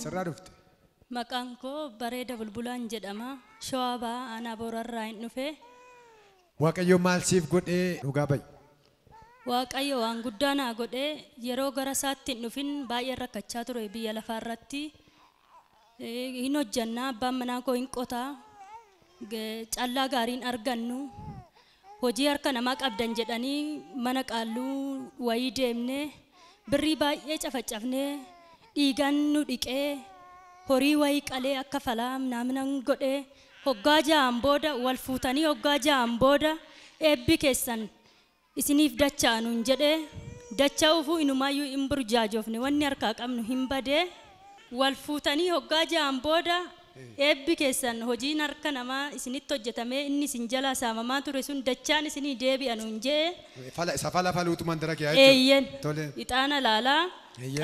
Sirraa dhufte. Maqaan koo Bareeda Bulbulaan jedhama. Shawaa Ba'aa Aanaa Boorarraa hin dhufe. Waaqayyo maal siif godhee dhugaa ba'i? Waaqayyo waan guddaa naa godhee yeroo gara isaatti hin dhufin baay'ee rakkachaa ture biyya lafaa irratti. Hin hojjannaa abbaan manaa koo hin qotaa. Callaa gaariin argannu. Hojii harka namaa qabdan jedhanii mana qaalluu wayii deemnee birrii baay'ee cafacafnee dhiigaan nu dhiqee horii wayii qalee akka falaa naamunan godhee hoggaa ja'an booda wal fuutanii hoggaa ja'an booda eebbi keessan isiniif dacha'anuun jedhee dacha'uufuu inumaayyuu hin burjaajofne wanni harkaa qabnu hin badee wal fuutanii hoggaa ja'an booda eebbi keessan hojiin harka namaa isinitti hojjetamee inni isin jalaa saamamaa ture sun dachaan isinii deebi'anuun jedhee Safala faluutu mandara kee eeyyen ixaana laalaa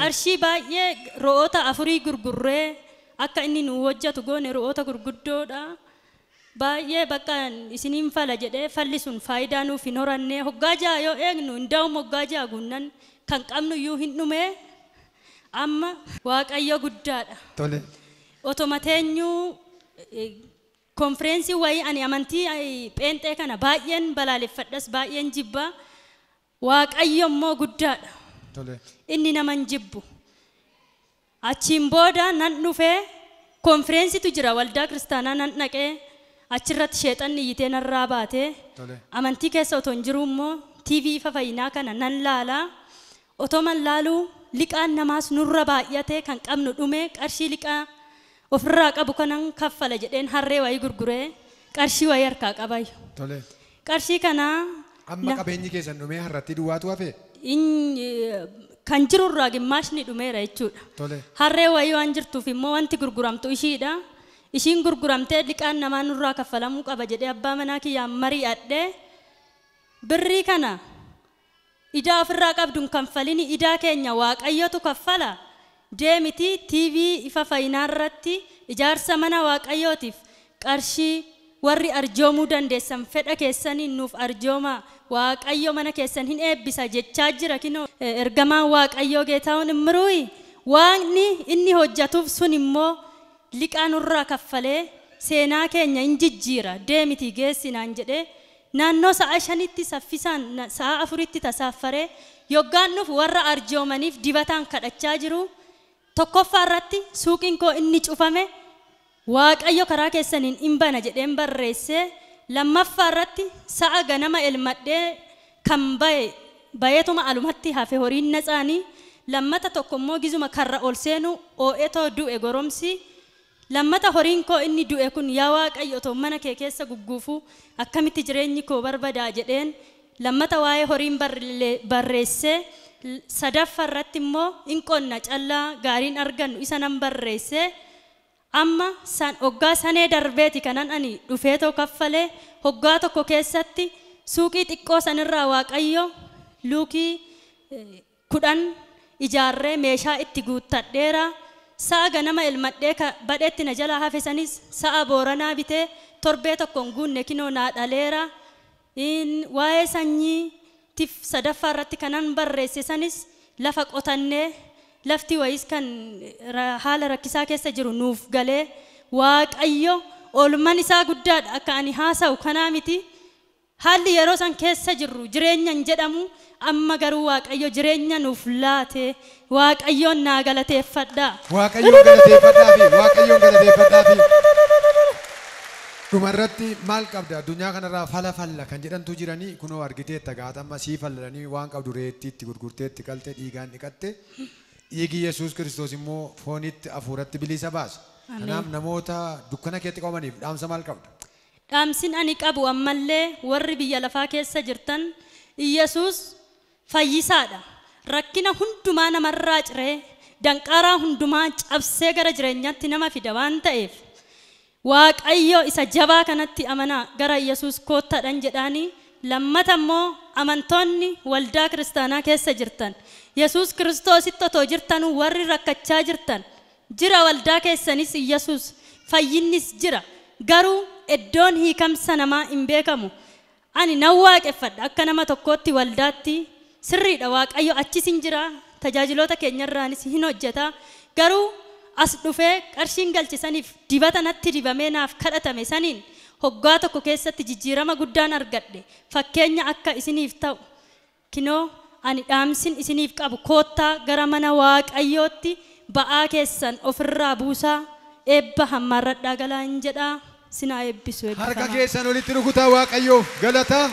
qarshii baay'ee ro'oota 4 gurgurree akka inni nu hojjetu goone ro'oota gurguddoodha. Baay'ee bakka isiniin fala jedhee falli sun faayidaa nuuf hin horanne hoggaa ja'a yoo eegnu hundaa'uma hoggaa ja'a guunnan kan qabnu iyyuu hin dhume amma waaqayyo guddaadha. Tole. Otoma teenyuu konfireensii wayii ani amantii pheenxee kana baay'een balaaleffadhas baay'een jibba waaqayyo immoo guddaadha. Tole. Inni naman jibbu. Achiin booda nan dhufee konfireensitu jira waldaa kiristaanaa nan dhaqee achirratti sheexanni iyyitee narraa baatee amantii keessa otoo hin jiru immoo TV ifa fayyinaa kana nan laalaa otoo man laaluu liqaan namaas nurra baay'atee kan qabnu dhume qarshii liqaa ofirraa qabu kanan kaffala jedheen harree wayii gurguree qarshii wayii harkaa qabayyo. Qarshii kana amma qabeenyi keessan dhumee harratti duwwaatu hafe? Kan jirurraa gimmaashni dhumeera jechuudha. Harree wayii waan jirtuuf immoo wanti gurguramtu ishiidha. Ishiin gurguramtee liqaan namaa nurraa kaffalamuu qaba jedhee abbaa manaa kiyyaan mari'adhee birrii kana idaa ofirraa qabduun kanfalini idaa keenya waaqayyotu kaffala deemiti TV ifa fayyinaa irratti ijaarsa mana waaqayyootiif qarshii warri arjoomuu dandeessan fedha keessaniin nuuf arjooma waaqayyo mana keessan hin eebbisa jechaa jira kinoo ergamaan waaqayyoo Geetaawun Immiruuyi waaqni inni hojjatuuf sun immoo liqaa nurraa kaffalee seenaa keenya hin jijjiira deemiti geessinaan jedhee naannoo sa'a 5tti saffisaan sa'a 4tti tasaaffaree yoggaan nuuf warra arjoomaniif dibataan kadhachaa jiru tokkoffaa irratti suuqiin koo inni cufame waaqayyo karaa keessaniin hin bana jedheen barreessee lammaffaa irratti sa'a ganama elmadhee kan bayeetuma alumatti hafe horiin natsaanii lammata tokko immoo gizuma karra ol seenu oo'etoo du'e goromsi lammata horiin koo inni du'e kun yaa waaqayyo otoo mana kee keessa gugguufu akkamitti jireenyi koo barbadaa jedheen lammata waa'ee horiin barreessee sadaffaa irratti immoo hin qonna callaa gaariin argannu isa nan barreessee amma hoggaa sanee darbeeti kanan ani dhufeetoo kaffalee hoggaa tokko keessatti suuqii xiqqoo sanirraa waaqayyo luukii 10 ijaarree meeshaa itti guuttadheera sa'a ganama elmadhee badheetti na jalaa hafe sanis sa'a booranaa bitee torbee tokkoon guunne kinoo naa dhaleera waa'ee sanyiitiif sadaffaa irratti kanan barreesse sanis lafa qotannee lafti wayis kan haala rakkisaa keessa jiru nuuf galee waaqayyo oolman isaa guddaadha akka ani haasa'u kanaa miti haalli yeroo san keessa jirru jireenyan jedhamu amma garuu waaqayyo jireenya nuuf laate waaqayyoon naa galateeffadhaa. Waaqayyoon galateeffadhaa fi dhumarratti maal qabda addunyaa kanarraa falla kan jedhantu jiranii kunoo argiteetta gaatamma sii falladanii waan qabdu reetti itti gurgurteetti qaltee dhiigaan dhiqatte. Dhiigi Yesuus Kiristoos immoo foonitti hafuuratti bilisa baasa. Kanaaf namoota dukkana keetti qabamaniif dhaamsa maal qabda? Dhaamsin ani qabu ammallee warri biyya lafaa keessa jirtan Yesuus fayyisaadha. Rakkina hundumaa namarraa ciree danqaraa hundumaa cabsee gara jireenyaatti nama fida waan ta'eef waaqayyo isa jabaa kanatti amanaa gara Yesuus koottaadhaan jedhaanii lammata immoo amantoonni waldaa kiristaanaa keessa jirtan Yesuus Kiristoositti otoo jirtanuu warri rakkachaa jirtan jira waldaa keessanis Yesuus fayyinnis jira garuu iddoon hiikamsa namaa hin beekamu ani nan waaqeffadha akka nama tokkootti waldaatti sirriidha waaqayyo achis hin jira tajaajiloota keenyarraanis hin hojjeta garuu as dhufee qarshiin galchisaniif dibata natti dibamee naaf kadhatame saniin hoggaa tokko keessatti jijjiirama guddaan argadhe. Fakkeenya akka isiniif ta'u kinoo ani dhaamsin isiniif qabu koottaa gara mana Waaqayyootti ba'aa keessan ofirraa buusaa eebba hammaarradhaa galaan jedhaa sinaa eebbisu. Harka keessan olitti rukutaa Waaqayyoof galata.